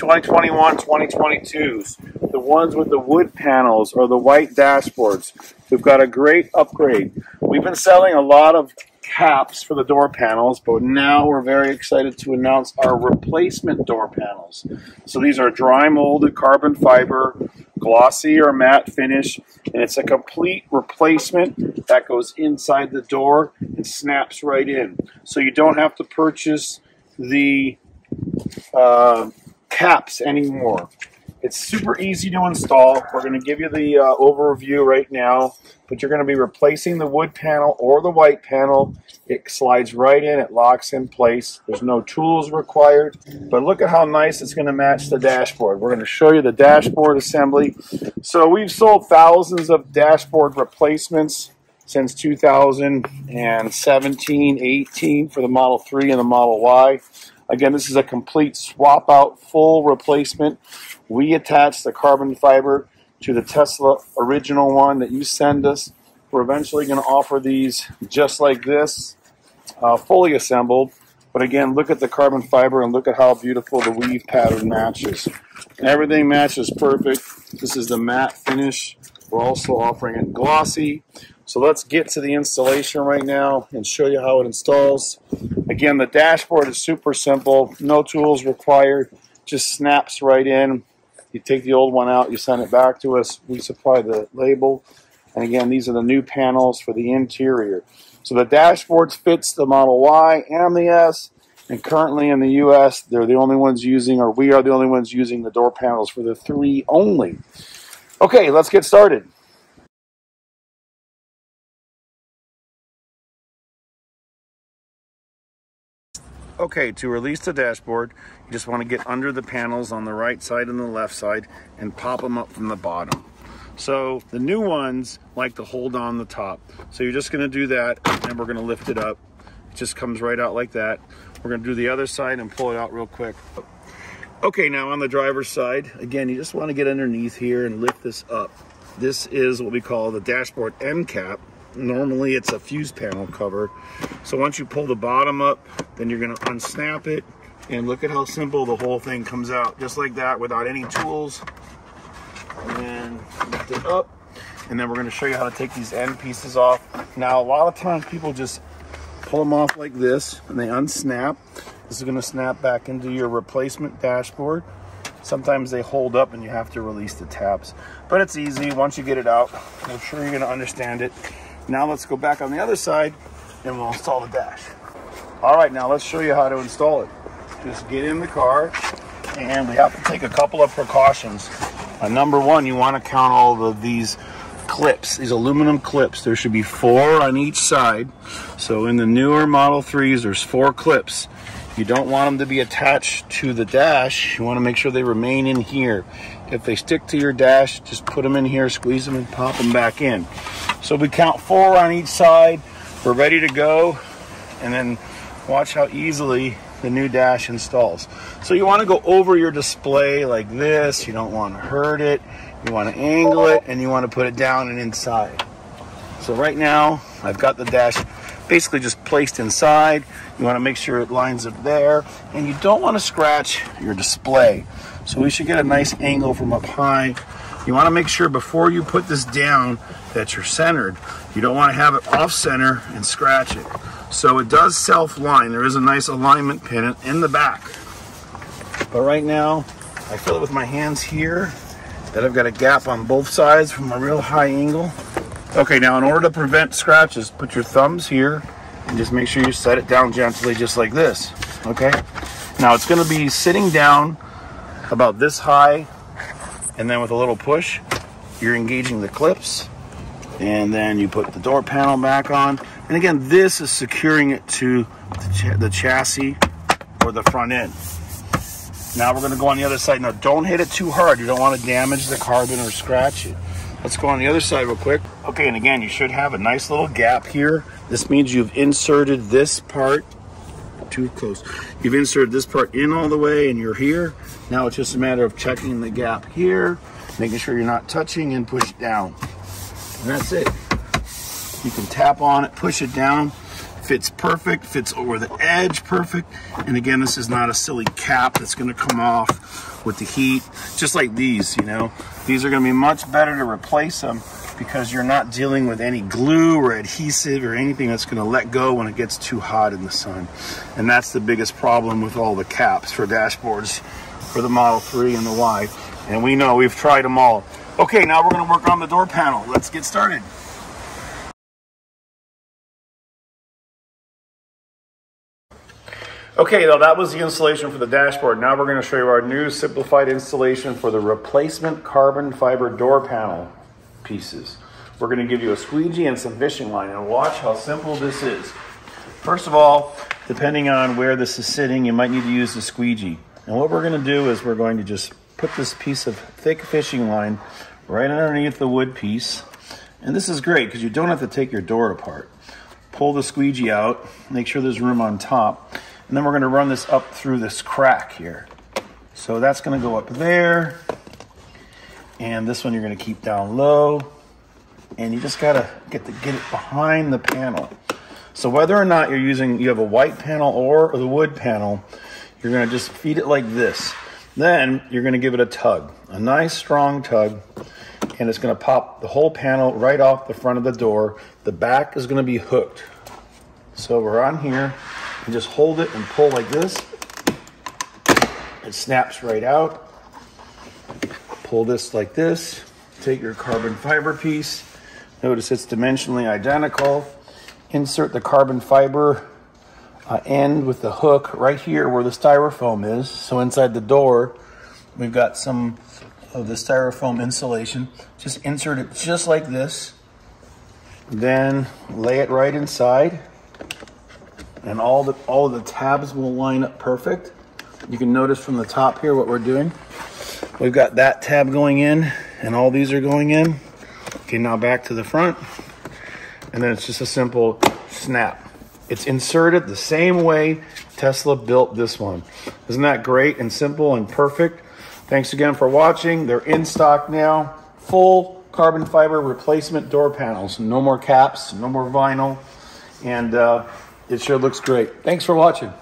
2021, 2022s, the ones with the wood panels or the white dashboards. We've got a great upgrade. We've been selling a lot of caps for the door panels, but now we're very excited to announce our replacement door panels. So these are dry molded carbon fiber, glossy or matte finish, and it's a complete replacement that goes inside the door and snaps right in. So you don't have to purchase the caps anymore. It's super easy to install. We're going to give you the overview right now, but you're going to be replacing the wood panel or the white panel. It slides right in, it locks in place. There's no tools required, but look at how nice it's going to match the dashboard. We're going to show you the dashboard assembly. So we've sold thousands of dashboard replacements since 2017, 18 for the Model 3 and the Model Y. Again, this is a complete swap out, full replacement. We attach the carbon fiber to the Tesla original one that you send us. We're eventually going to offer these just like this, fully assembled. But again, look at the carbon fiber and look at how beautiful the weave pattern matches. Everything matches perfect. This is the matte finish. We're also offering it glossy. So let's get to the installation right now and show you how it installs. Again, the dashboard is super simple. No tools required. Just snaps right in. You take the old one out, you send it back to us. We supply the label. And again, these are the new panels for the interior. So the dashboard fits the Model Y and the S. And currently in the US, they're the only ones using, or we are the only ones using the door panels for the 3 only. Okay, let's get started. Okay, to release the dashboard, you just want to get under the panels on the right side and the left side and pop them up from the bottom. So the new ones like to hold on the top. So you're just going to do that, and we're going to lift it up. It just comes right out like that. We're going to do the other side and pull it out real quick. Okay, now on the driver's side, again, you just want to get underneath here and lift this up. This is what we call the dashboard end cap. Normally it's a fuse panel cover. So once you pull the bottom up, then you're going to unsnap it, and look at how simple the whole thing comes out, just like that, without any tools. And lift it up, and then we're going to show you how to take these end pieces off. Now a lot of times people just pull them off like this and they unsnap. This is going to snap back into your replacement dashboard. Sometimes they hold up and you have to release the tabs, but it's easy once you get it out. I'm sure you're going to understand it. Now let's go back on the other side and we'll install the dash. All right, now let's show you how to install it. Just get in the car, and we have to take a couple of precautions. Number one, you want to count all of these clips, these aluminum clips. There should be 4 on each side. So in the newer Model 3s, there's 4 clips. You don't want them to be attached to the dash. You want to make sure they remain in here. If they stick to your dash, just put them in here, squeeze them, and pop them back in. So we count 4 on each side. We're ready to go. And then watch how easily the new dash installs. So you want to go over your display like this. You don't want to hurt it. You want to angle it, and you want to put it down and inside. So right now, I've got the dash basically just placed inside. You want to make sure it lines up there, and you don't want to scratch your display. So we should get a nice angle from up high. You want to make sure before you put this down that you're centered. You don't want to have it off center and scratch it. So it does self-line. There is a nice alignment pin in the back. But right now, I feel it with my hands here that I've got a gap on both sides from a real high angle. Okay, now in order to prevent scratches, put your thumbs here and just make sure you set it down gently just like this. Okay? Now it's going to be sitting down about this high, and then with a little push, you're engaging the clips, and then you put the door panel back on. And again, this is securing it to the chassis or the front end. Now we're going to go on the other side. Now don't hit it too hard. You don't want to damage the carbon or scratch it. Let's go on the other side real quick. Okay, and again, you should have a nice little gap here. This means you've inserted this part, too close. You've inserted this part in all the way, and you're here. Now it's just a matter of checking the gap here, making sure you're not touching, and push it down. And that's it. You can tap on it, push it down. Fits perfect, fits over the edge perfect. And again, this is not a silly cap that's going to come off with the heat, just like these, you know. These are going to be much better to replace them because you're not dealing with any glue or adhesive or anything that's going to let go when it gets too hot in the sun. And that's the biggest problem with all the caps for dashboards for the Model 3 and the Y. And we know, we've tried them all. Okay, now we're going to work on the door panel. Let's get started. Okay, now that was the installation for the dashboard. Now we're going to show you our new simplified installation for the replacement carbon fiber door panel pieces. We're going to give you a squeegee and some fishing line, and watch how simple this is. First of all, depending on where this is sitting, you might need to use the squeegee. And what we're going to do is we're going to just put this piece of thick fishing line right underneath the wood piece. And this is great because you don't have to take your door apart. Pull the squeegee out, make sure there's room on top. And then we're going to run this up through this crack here. So that's going to go up there. And this one you're going to keep down low. And you just got to get it behind the panel. So whether or not you have a white panel or the wood panel, you're going to just feed it like this. Then you're going to give it a tug, a nice strong tug. And it's going to pop the whole panel right off the front of the door. The back is going to be hooked. So we're on here. And just hold it and pull like this. It snaps right out. Pull this like this. Take your carbon fiber piece. Notice it's dimensionally identical. Insert the carbon fiber end with the hook right here where the styrofoam is. So inside the door, we've got some of the styrofoam insulation. Just insert it just like this. Then lay it right inside. And all of the tabs will line up perfect. You can notice from the top here what we're doing. We've got that tab going in, and all these are going in. Okay, now back to the front. And then it's just a simple snap. It's inserted the same way Tesla built this one. Isn't that great and simple and perfect? Thanks again for watching. They're in stock now. Full carbon fiber replacement door panels. No more caps, no more vinyl. And it sure looks great. Thanks for watching.